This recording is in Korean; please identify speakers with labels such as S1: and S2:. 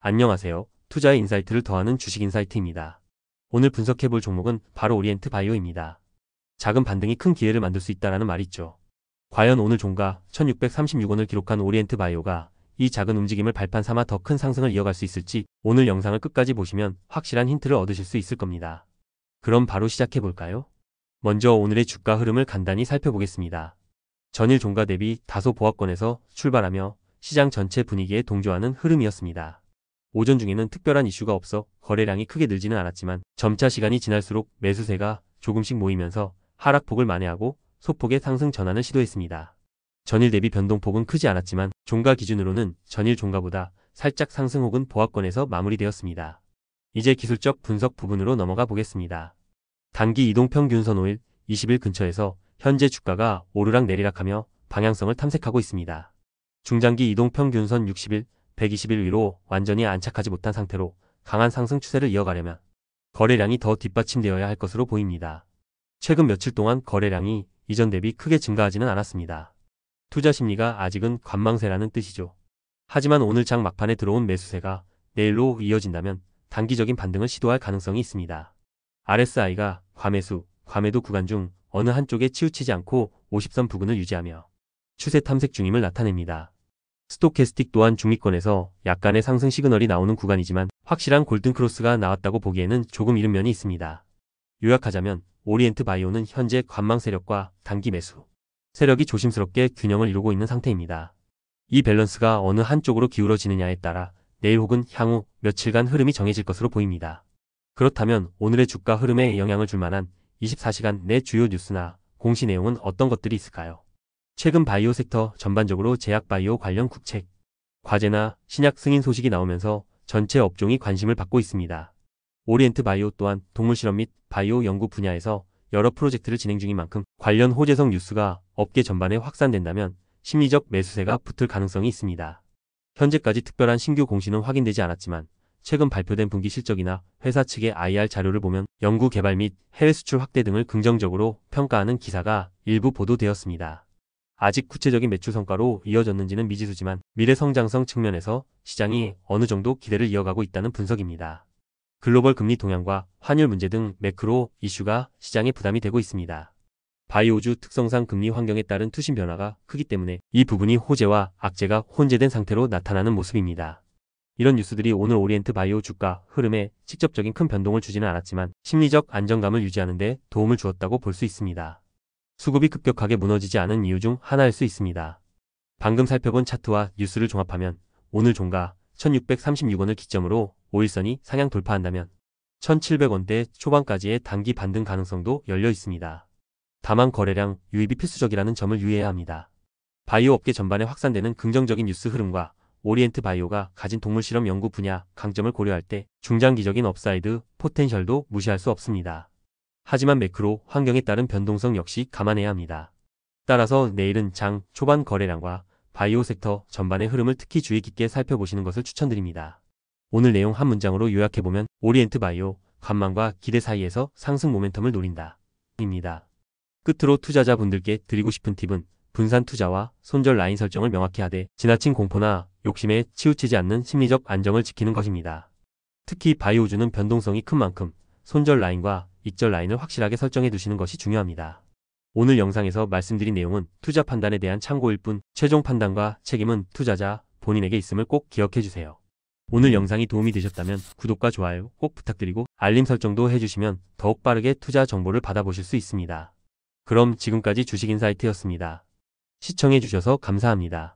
S1: 안녕하세요. 투자의 인사이트를 더하는 주식 인사이트입니다. 오늘 분석해볼 종목은 바로 오리엔트 바이오입니다. 작은 반등이 큰 기회를 만들 수 있다라는 말이 있죠. 과연 오늘 종가 1636원을 기록한 오리엔트 바이오가 이 작은 움직임을 발판 삼아 더 큰 상승을 이어갈 수 있을지 오늘 영상을 끝까지 보시면 확실한 힌트를 얻으실 수 있을 겁니다. 그럼 바로 시작해볼까요? 먼저 오늘의 주가 흐름을 간단히 살펴보겠습니다. 전일 종가 대비 다소 보합권에서 출발하며 시장 전체 분위기에 동조하는 흐름이었습니다. 오전 중에는 특별한 이슈가 없어 거래량이 크게 늘지는 않았지만 점차 시간이 지날수록 매수세가 조금씩 모이면서 하락폭을 만회하고 소폭의 상승 전환을 시도했습니다. 전일 대비 변동폭은 크지 않았지만 종가 기준으로는 전일 종가보다 살짝 상승 혹은 보합권에서 마무리되었습니다. 이제 기술적 분석 부분으로 넘어가 보겠습니다. 단기 이동평균선 5일, 20일 근처에서 현재 주가가 오르락 내리락하며 방향성을 탐색하고 있습니다. 중장기 이동평균선 60일, 120일 위로 완전히 안착하지 못한 상태로 강한 상승 추세를 이어가려면 거래량이 더 뒷받침되어야 할 것으로 보입니다. 최근 며칠 동안 거래량이 이전 대비 크게 증가하지는 않았습니다. 투자 심리가 아직은 관망세라는 뜻이죠. 하지만 오늘 장 막판에 들어온 매수세가 내일로 이어진다면 단기적인 반등을 시도할 가능성이 있습니다. RSI가 과매수, 과매도 구간 중 어느 한쪽에 치우치지 않고 50선 부근을 유지하며 추세 탐색 중임을 나타냅니다. 스토캐스틱 또한 중위권에서 약간의 상승 시그널이 나오는 구간이지만 확실한 골든크로스가 나왔다고 보기에는 조금 이른 면이 있습니다. 요약하자면 오리엔트 바이오는 현재 관망 세력과 단기 매수 세력이 조심스럽게 균형을 이루고 있는 상태입니다. 이 밸런스가 어느 한쪽으로 기울어지느냐에 따라 내일 혹은 향후 며칠간 흐름이 정해질 것으로 보입니다. 그렇다면 오늘의 주가 흐름에 영향을 줄 만한 24시간 내 주요 뉴스나 공시 내용은 어떤 것들이 있을까요? 최근 바이오 섹터 전반적으로 제약 바이오 관련 국책, 과제나 신약 승인 소식이 나오면서 전체 업종이 관심을 받고 있습니다. 오리엔트 바이오 또한 동물 실험 및 바이오 연구 분야에서 여러 프로젝트를 진행 중인 만큼 관련 호재성 뉴스가 업계 전반에 확산된다면 심리적 매수세가 붙을 가능성이 있습니다. 현재까지 특별한 신규 공시는 확인되지 않았지만 최근 발표된 분기 실적이나 회사 측의 IR 자료를 보면 연구 개발 및 해외 수출 확대 등을 긍정적으로 평가하는 기사가 일부 보도되었습니다. 아직 구체적인 매출 성과로 이어졌는지는 미지수지만 미래 성장성 측면에서 시장이 어느 정도 기대를 이어가고 있다는 분석입니다. 글로벌 금리 동향과 환율 문제 등 매크로 이슈가 시장에 부담이 되고 있습니다. 바이오주 특성상 금리 환경에 따른 투신 변화가 크기 때문에 이 부분이 호재와 악재가 혼재된 상태로 나타나는 모습입니다. 이런 뉴스들이 오늘 오리엔트 바이오 주가 흐름에 직접적인 큰 변동을 주지는 않았지만 심리적 안정감을 유지하는 데 도움을 주었다고 볼 수 있습니다. 수급이 급격하게 무너지지 않은 이유 중 하나일 수 있습니다. 방금 살펴본 차트와 뉴스를 종합하면 오늘 종가 1636원을 기점으로 5일선이 상향 돌파한다면 1700원대 초반까지의 단기 반등 가능성도 열려 있습니다. 다만 거래량 유입이 필수적이라는 점을 유의해야 합니다. 바이오 업계 전반에 확산되는 긍정적인 뉴스 흐름과 오리엔트 바이오가 가진 동물 실험 연구 분야 강점을 고려할 때 중장기적인 업사이드 포텐셜도 무시할 수 없습니다. 하지만 매크로 환경에 따른 변동성 역시 감안해야 합니다. 따라서 내일은 장 초반 거래량과 바이오 섹터 전반의 흐름을 특히 주의 깊게 살펴보시는 것을 추천드립니다. 오늘 내용 한 문장으로 요약해보면 오리엔트 바이오, 관망과 기대 사이에서 상승 모멘텀을 노린다. 입니다. 끝으로 투자자분들께 드리고 싶은 팁은 분산 투자와 손절 라인 설정을 명확히 하되 지나친 공포나 욕심에 치우치지 않는 심리적 안정을 지키는 것입니다. 특히 바이오주는 변동성이 큰 만큼 손절 라인과 익절 라인을 확실하게 설정해 두시는 것이 중요합니다. 오늘 영상에서 말씀드린 내용은 투자 판단에 대한 참고일 뿐 최종 판단과 책임은 투자자 본인에게 있음을 꼭 기억해 주세요. 오늘 영상이 도움이 되셨다면 구독과 좋아요 꼭 부탁드리고 알림 설정도 해주시면 더욱 빠르게 투자 정보를 받아보실 수 있습니다. 그럼 지금까지 주식인사이트였습니다. 시청해 주셔서 감사합니다.